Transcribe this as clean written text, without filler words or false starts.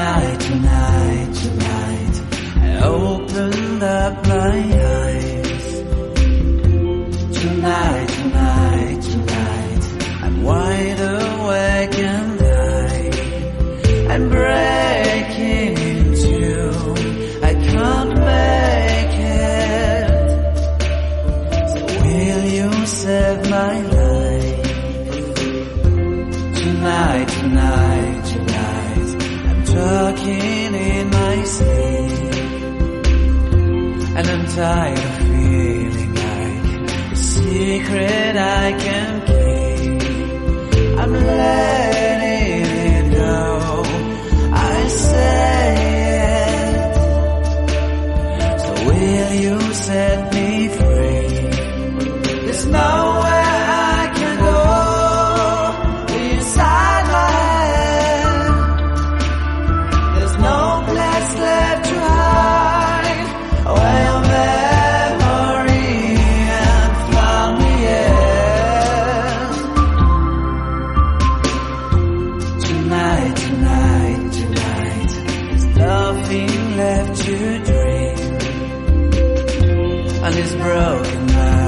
Tonight, tonight, tonight, I opened up my eyes. Tonight, tonight, tonight, I'm wide awake and I'm breaking in two. I can't make it. So will you save my life? Tonight, tonight, tonight, I'm talking in my sleep, and I'm tired of feeling like a secret I can keep. I'm letting it go, I say it. So will you set me free? There's nowhere I can go inside my head. There's no place left to hide where your memory and found me yet. Tonight, tonight, tonight, there's nothing left to dream on this broken night.